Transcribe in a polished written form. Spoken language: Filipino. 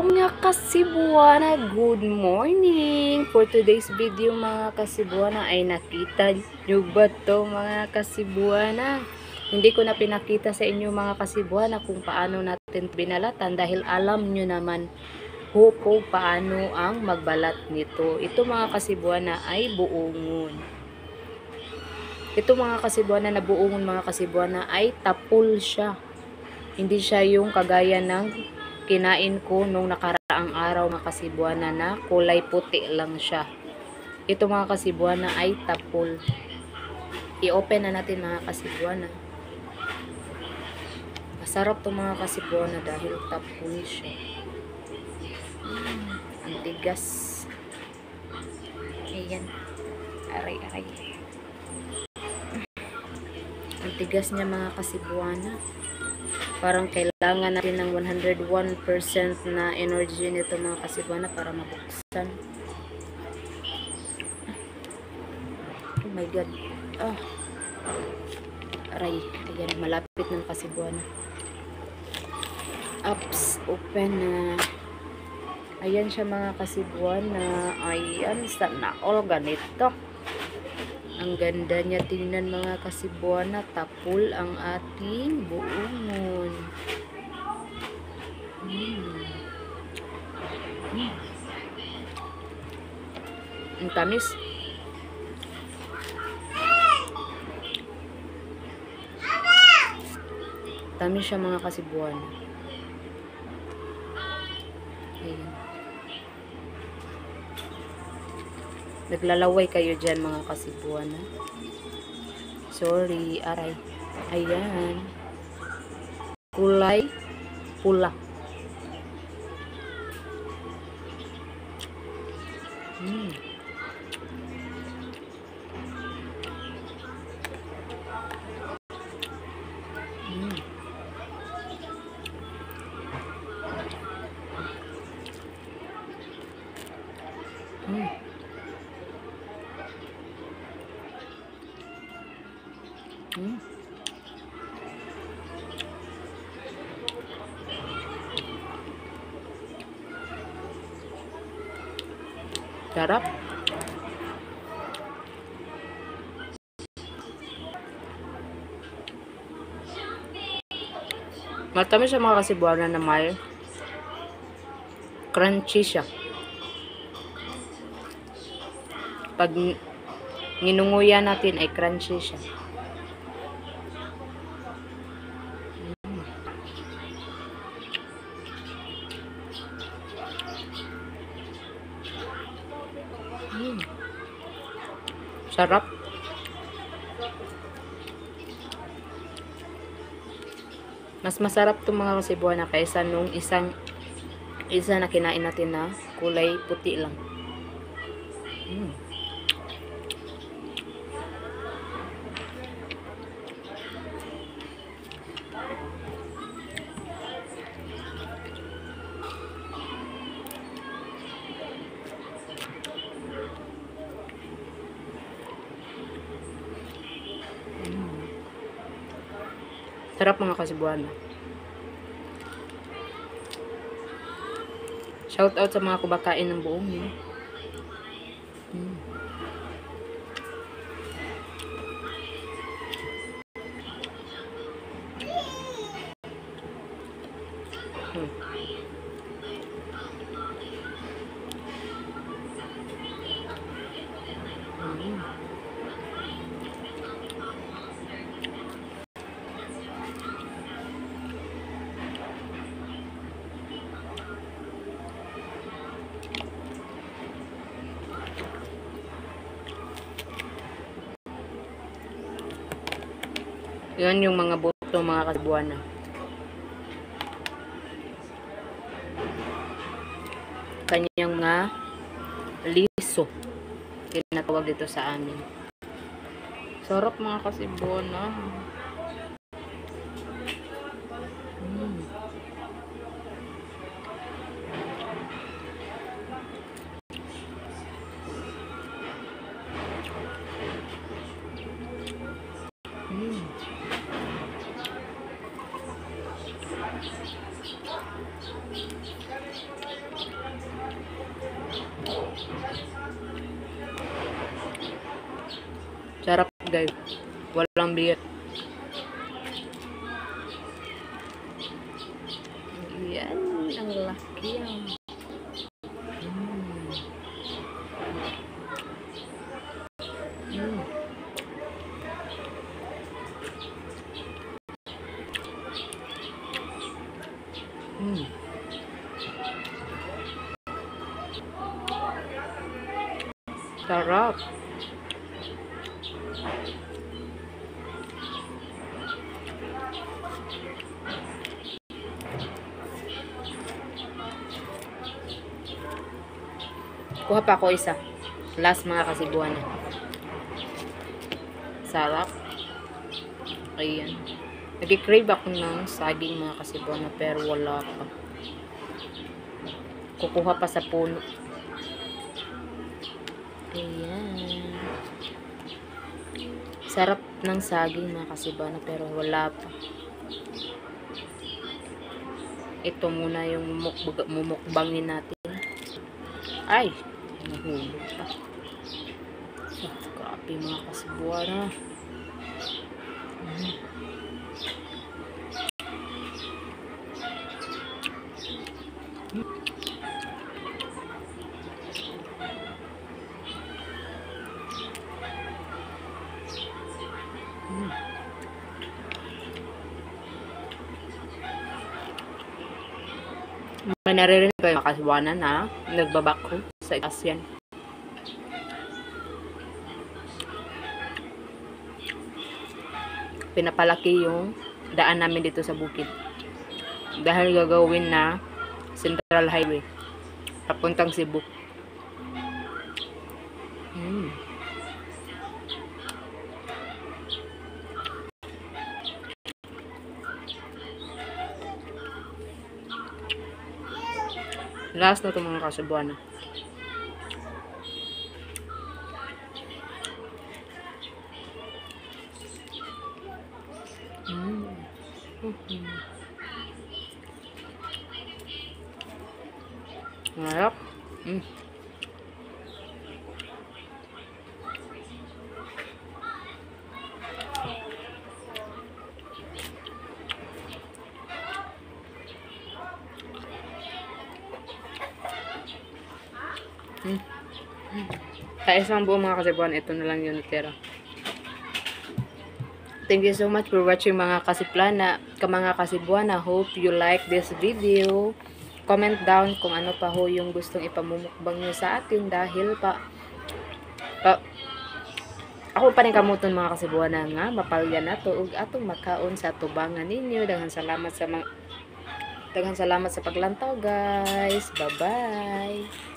Mga kasibuana, good morning! For today's video mga kasibuana ay nakita nyo ba to mga kasibuana? Hindi ko na pinakita sa inyo mga kasibuana kung paano natin binalatan dahil alam nyo naman kung paano ang magbalat nito. Ito mga kasibuana ay buongon. Ito mga kasibuana na buongon mga kasibuana ay tapul siya. Hindi siya yung kagaya ng kinain ko nung nakaraang araw mga kasibuana na kulay puti lang siya. Ito mga kasibuana ay tapol. I-open na natin mga kasibuana. Masarap to mga kasibuana dahil tapol siya. Ang tigas. Ayan. Aray. Ang tigas niya mga kasibuana. Parang kailangan natin ng 101% na energy nito mga kasibuana para mabuksan. Oh my god. Aray. Ayan, malapit ng kasibuana. Ups, open na. Ayan siya mga kasibuana. Ayan, sana all ganito. Ang ganda niya tingnan mga kasibuana. Tapul ang ating buongon. Ang tamis. Tamis siya mga kasibuana. Ayan. Naglalaway kayo dyan mga kasibuana. Sorry, aray. Ayan. Kulay pula. Sarap. Matamis siya mga kasibuana na may crunchy siya. Pag ninunguya natin ay crunchy siya. Sarap. Mas masarap itong mga kasibuana kaysa nung isa na kinain natin na kulay puti lang. Sarap mga kasibuana. Shout out sa mga kumakain ng buong. Yan yung mga buto mga kasibuana. Kanyang mga liso. Tinatawag dito sa amin. Sarap mga kasibuana. Sarap guys. Walang bigat. Yan, ang laki yan. Sarap. Kuha pa ako isa. Last mga kasibuan na. Sarap. Ayan. Nag-crave ako ng saging mga kasibuan na pero wala pa. Kukuha pa sa puno. Ayan. Sarap ng saging mga kasibuan na pero wala pa. Ito muna yung mumukbangin natin. Ay! Nahulog pa. Grabe mga kasibuan na. May naririnig ko yung kasibuanan na nagbabako sa itaas yan. Pinapalaki yung daan namin dito sa bukid. Dahil gagawin na Central Highway. Papuntang Cebu. Last na ito mga kasibuan na. Marap. Sa isang buong mga kasibuan, ito na lang yung natira. Thank you so much for watching mga kasiplana, mga kasibuana. Hope you like this video. Comment down kung ano pa ho yung gustong ipamumukbang nyo sa atin dahil ako pa rin kamuton mga kasibuana nga mapalya na to ug atong makaon sa tubangan ninyo. Daghan salamat sa paglantaw guys. Bye bye.